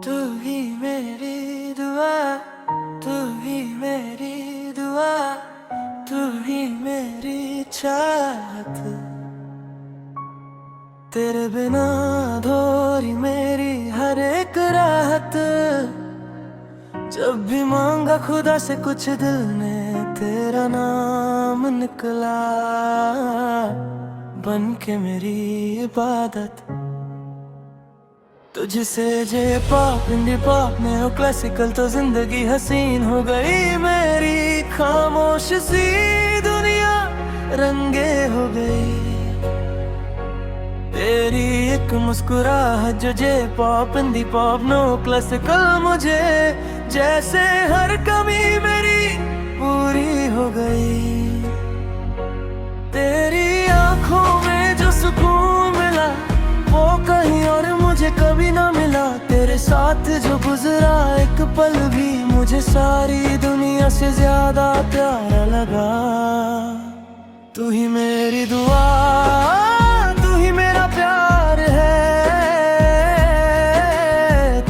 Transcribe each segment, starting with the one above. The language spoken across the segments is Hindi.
तू ही मेरी दुआ, तू ही मेरी दुआ, तू ही मेरी चाहत। तेरे बिना अधूरी मेरी हर एक राहत। जब भी मांगा खुदा से कुछ दिल ने तेरा नाम निकला, बन के मेरी इबादत। तुझसे J pop indie pop neo classical तो जिंदगी हसीन हो गई मेरी। खामोश सी दुनिया रंगे हो गई तेरी एक मुस्कुराहट। जो J pop indie pop no classical, मुझे जैसे हर कमी मेरी पूरी हो गई। तेरी आंखों में जो सुकून मिला वो कहीं और मुझे कभी ना मिला। तेरे साथ जो गुजरा एक पल भी मुझे सारी दुनिया से ज्यादा प्यारा लगा। तू ही मेरी दुआ, तू ही मेरा प्यार है।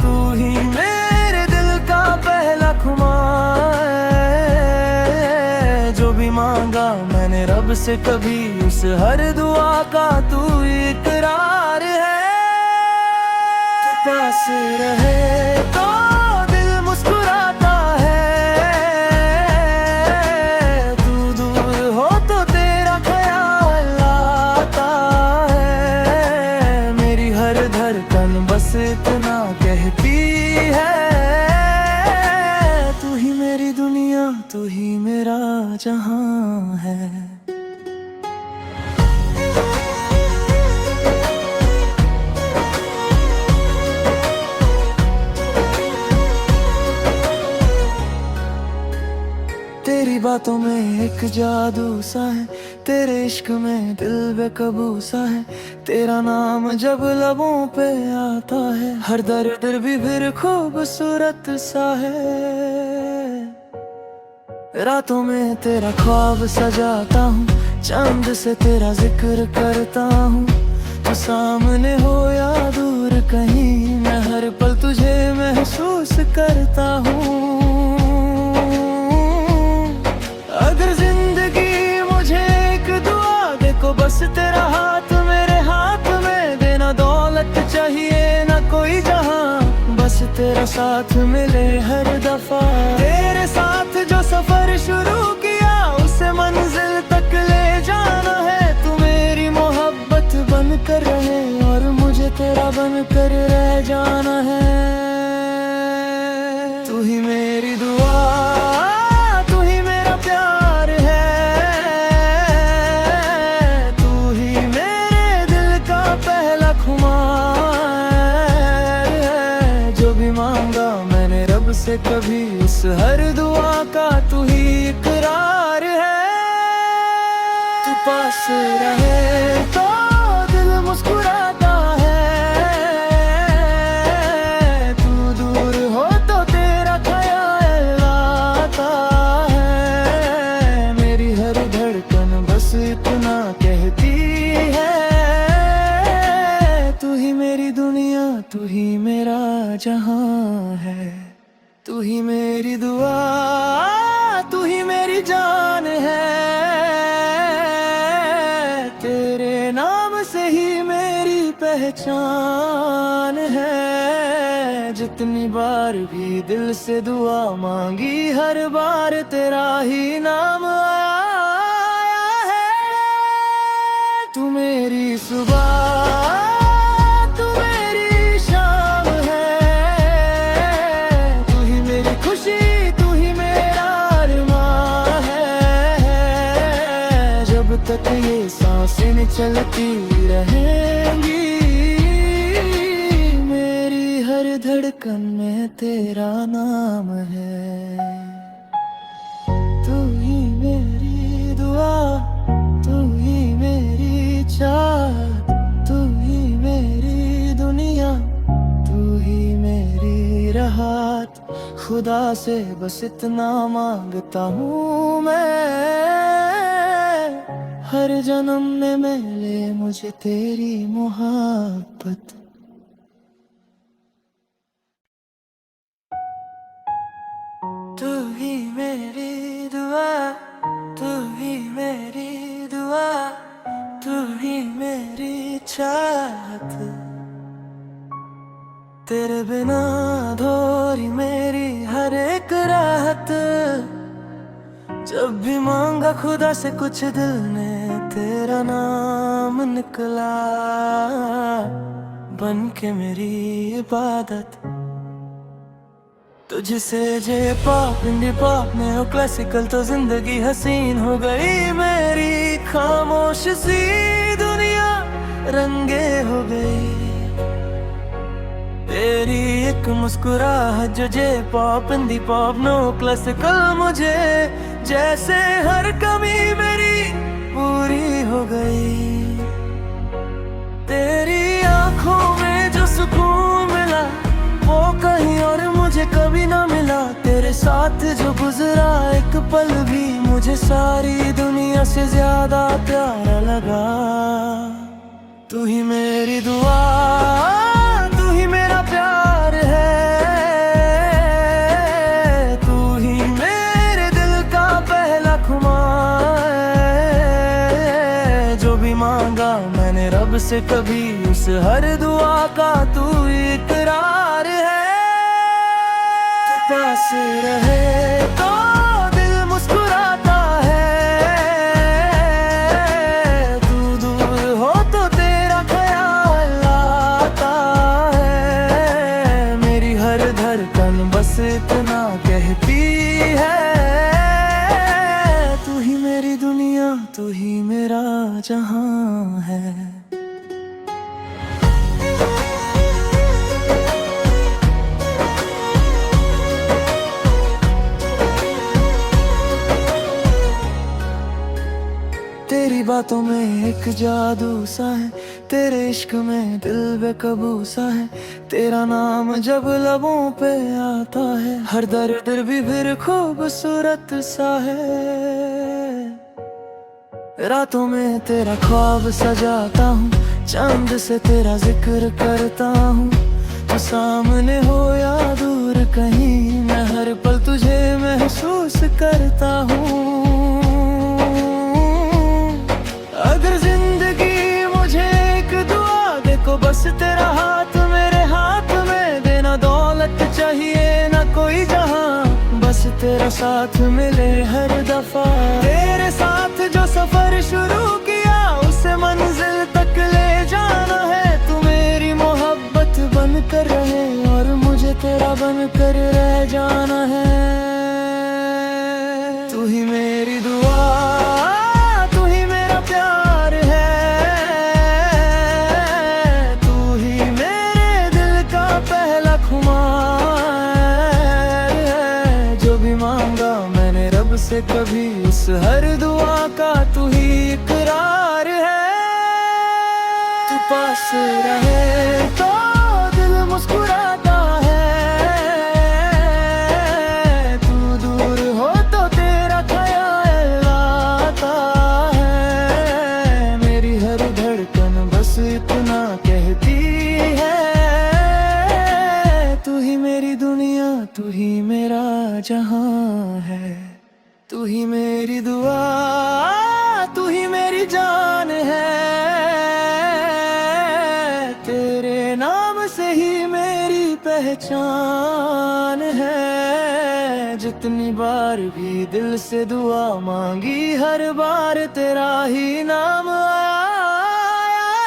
तू ही मेरे दिल का पहला खुमार है। जो भी मांगा मैंने रब से कभी, उस हर दुआ का तू इकरार है। पास रहे तो दिल मुस्कुराता है, तू दूर हो तो तेरा ख्याल आता है। मेरी हर धड़कन बस इतना कहती है, तू ही मेरी दुनिया, तू ही मेरा जहां है। तेरी बातों में एक जादू सा है, तेरे इश्क में दिल बेकाबू सा है। तेरा नाम जब लबों पे आता है, हर दर्द भी फिर खूबसूरत सा है। रातों में तेरा ख्वाब सजाता हूँ, चांद से तेरा जिक्र करता हूँ। तू सामने हो या दूर कहीं, मैं हर पल तुझे महसूस करता हूँ। अगर जिंदगी मुझे एक दुआ दे को, बस तेरा हाथ मेरे हाथ में देना। दौलत चाहिए ना कोई जहां, बस तेरा साथ मिले हर दफा। तेरे साथ जो सफर शुरू किया उसे मंजिल तक ले जाना है। तू मेरी मोहब्बत बन कर रहे और मुझे तेरा बन कर रह जाना है। तू ही मेरी दुआ, तू ही मेरा प्यार है। तू ही मेरे दिल का पहला खुमार है। जो भी मांगा मैंने रब से कभी, उस हर दुआ का तू ही इकरार है। तू पास रहे तो दिल मुस्कुराता है, तू दूर हो तो तेरा ख्याल आता है। मेरी हर धड़कन बस इतना कहती है, तू ही मेरी दुनिया, तू ही मेरा जहां है। तू ही मेरी दुआ, तू ही मेरी जान है। तेरे नाम से ही मेरी पहचान है। जितनी बार भी दिल से दुआ मांगी, हर बार तेरा ही नाम आया है। तू मेरी सुबह, तक ये सांसें चलती रहेंगी। मेरी हर धड़कन में तेरा नाम है। तू ही मेरी दुआ, तू ही मेरी चाहत। तू ही मेरी दुनिया, तू ही मेरी राहत। खुदा से बस इतना मांगता हूँ मैं, हर जन्म में मिले मुझे तेरी मोहब्बत। चाहत, तेरे बिना अधूरी मेरी हर एक राहत। जब भी मांगा खुदा से कुछ दिल ने तेरा नाम निकला, बन के मेरी इबादत। तुझसे जे पॉप इंडी पॉप में हो क्लासिकल तो जिंदगी हसीन हो गई मेरी। खामोश सी दुनिया रंगे हो गई, तेरी एक मुस्कुराहट जो J pop indie pop no classical. मुझे जैसे हर कमी मेरी पूरी हो गई। तेरी आंखों में जो सुकून मिला वो कहीं और मुझे कभी ना मिला। तेरे साथ जो गुजरा एक पल भी मुझे सारी दुनिया से ज्यादा प्यारा लगा। तू ही मेरी दुआ, तू ही मेरा प्यार है, तू ही मेरे दिल का पहला खुमार है। जो भी मांगा मैंने रब से कभी, उस हर दुआ का तू इकरार है। पास रहे तो दिल मुस्कुराता है, तू दूर हो तो तेरा ख्याल आता है। मेरी हर धड़कन बस इतना कहती है, तू ही मेरी दुनिया, तू ही मेरा जहां है। तेरी बातों में एक जादू सा है, तेरे इश्क में दिल बेकाबू सा है। तेरा नाम जब लबों पे आता है, हर दर्द भी फिर खूबसूरत सा है। रातों में तेरा ख्वाब सजाता हूँ, चांद से तेरा जिक्र करता हूँ। तू सामने हो या दूर कहीं, मैं हर पल तुझे महसूस करता हूँ। अगर जिंदगी मुझे एक दुआ दे को बस तेरा हाथ मेरे हाथ में देना। दौलत चाहिए ना कोई जहां, बस तेरा साथ मिले हर दफा। तेरे साथ जो सफर शुरू किया उसे मंजिल तक ले जाना है। तू मेरी मोहब्बत बन कर रहे और मुझे तेरा बन कर रह जाना है। तू ही मेरी दुआ, से कभी उस हर दुआ का तू ही इकरार है। तू पास रहे तो दिल मुस्कुराता है, तू दूर हो तो तेरा ख्याल आता है। मेरी हर धड़कन बस इतना कहती है, तू ही मेरी दुनिया, तू ही मेरा जहां है। तू ही मेरी दुआ, तू ही मेरी जान है। तेरे नाम से ही मेरी पहचान है। जितनी बार भी दिल से दुआ मांगी, हर बार तेरा ही नाम आया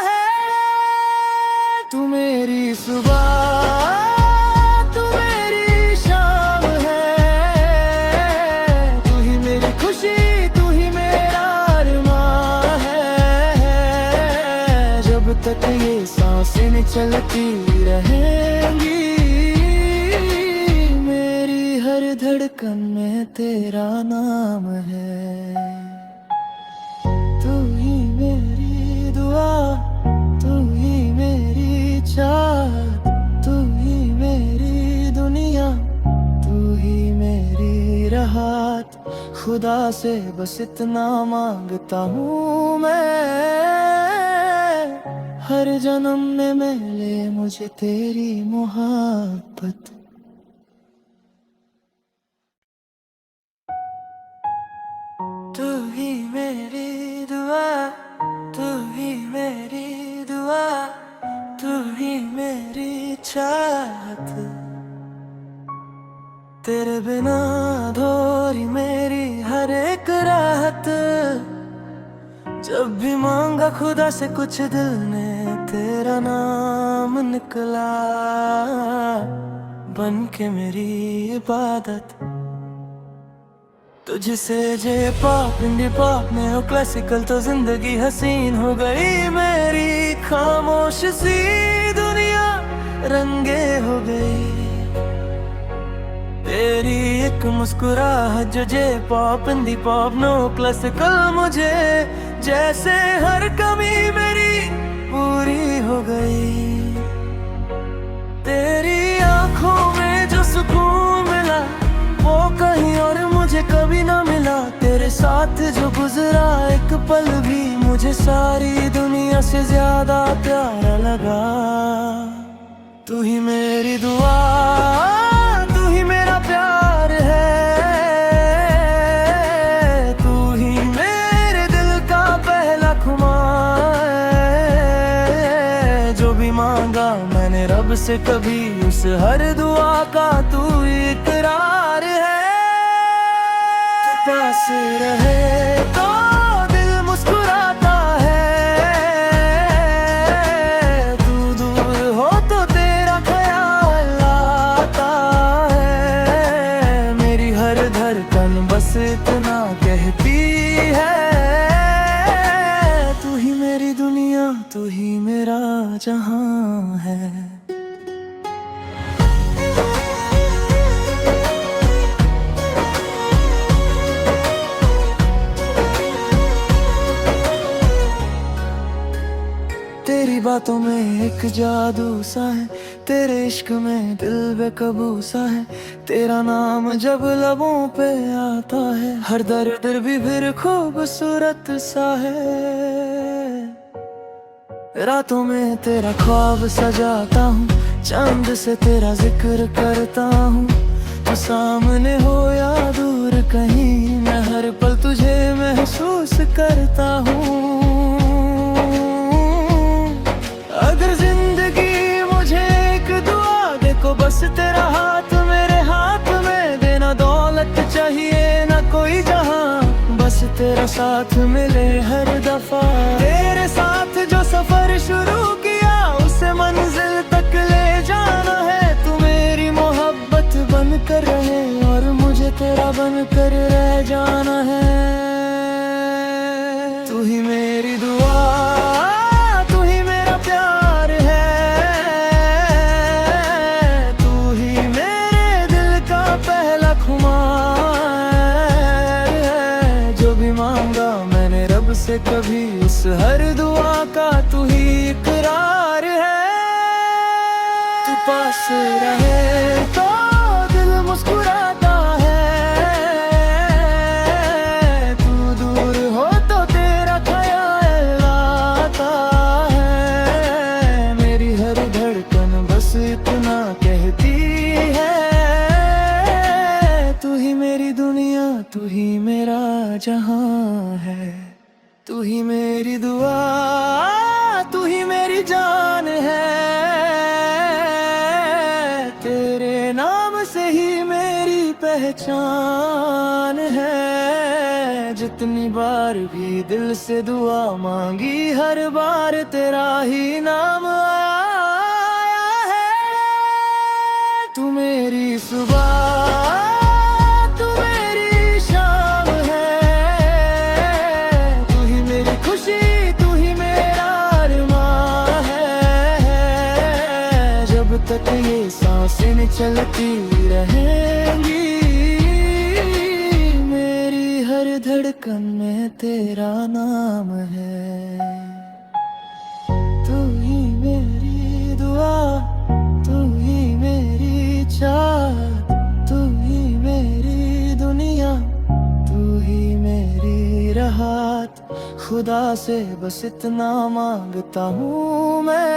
है। तू मेरी सुबह, तक ये सांसें चलती रहेंगी। मेरी हर धड़कन में तेरा नाम है। तू ही मेरी दुआ, तू ही मेरी चाहत, तू ही मेरी दुनिया, तू ही मेरी राहत। खुदा से बस इतना मांगता हूँ मैं, हर जन्म में मिले मुझे तेरी मोहब्बत। तू ही मेरी दुआ, तू ही मेरी दुआ, चाहत, तेरे बिना अधूरी मेरी हर एक राहत। जब भी मांगा खुदा से कुछ दिल ने तेरा नाम निकला, बन के मेरी इबादत। तुझसे J pop indie pop neo classical तो जिंदगी हसीन हो गई मेरी। खामोश सी दुनिया रंगे हो गई, तेरी एक मुस्कुराहट जो J pop indie pop no classical. मुझे जैसे हर कमी मेरी पूरी हो गई। तेरी आंखों में जो सुकून मिला वो कहीं और मुझे कभी ना मिला। तेरे साथ जो गुजरा एक पल भी मुझे सारी दुनिया से ज्यादा प्यारा लगा। तू ही मेरी दुआ, तू ही मेरा प्यार है, तू ही मेरे दिल का पहला खुमार है। जो भी मांगा मैंने रब से कभी, उस हर दुआ का तू इकरार है। पास रहे तो दिल मुस्कुराता है, तू दूर हो तो तेरा ख्याल आता है। मेरी हर धड़कन बस इतना कहती है, तू ही मेरी दुनिया, तू ही मेरा जहां है। तेरी बातों में एक जादू सा है, तेरे इश्क में दिल बेकाबू सा है। तेरा नाम जब लबों पे आता है, हर दर्द भी फिर खूबसूरत सा है। रातों में तेरा ख्वाब सजाता हूँ, चांद से तेरा जिक्र करता हूँ। तू सामने हो या दूर कहीं, मैं हर पल तुझे महसूस करता हूँ। अगर जिंदगी मुझे एक दुआ दे को बस तेरा हाथ मेरे हाथ में देना। दौलत चाहिए ना कोई जहां, बस तेरा साथ मिले हर दफा। तेरे साथ जो सफर शुरू किया उसे मंजिल तक ले जाना है। तू मेरी मोहब्बत बन कर रहे और मुझे तेरा बन कर रह जाना है। तू ही मेरी दुआ, से कभी उस हर दुआ का तू ही इकरार है। तू पास रहे तो दिल मुस्कुराता है, तू दूर हो तो तेरा ख्याल आता है। मेरी हर धड़कन बस इतना कहती है, तू ही मेरी दुनिया, तू ही मेरा जहां है। तू ही मेरी दुआ, तू ही मेरी जान है। तेरे नाम से ही मेरी पहचान है। जितनी बार भी दिल से दुआ मांगी, हर बार तेरा ही नाम आया है। तू मेरी सुबह, तक ये सांसें चलती रहेंगी। मेरी हर धड़कन में तेरा नाम है। तू ही मेरी दुआ, तू ही मेरी चाहत, तू ही मेरी दुनिया, तू ही मेरी राहत। खुदा से बस इतना मांगता हूँ मैं,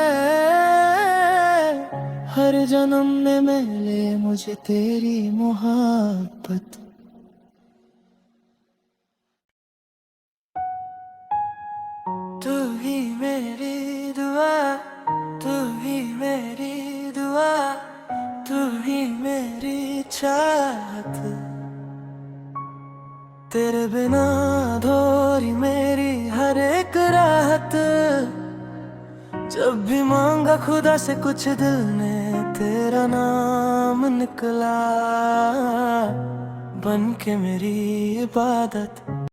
हर जन्म में मिले मुझे तेरी मोहब्बत। तू ही मेरी दुआ, तू ही मेरी दुआ, चाहत, तेरे बिना अधूरी मेरी हर एक राहत। जब भी मांगा खुदा से कुछ दिल ने तेरा नाम निकला, बन के मेरी इबादत।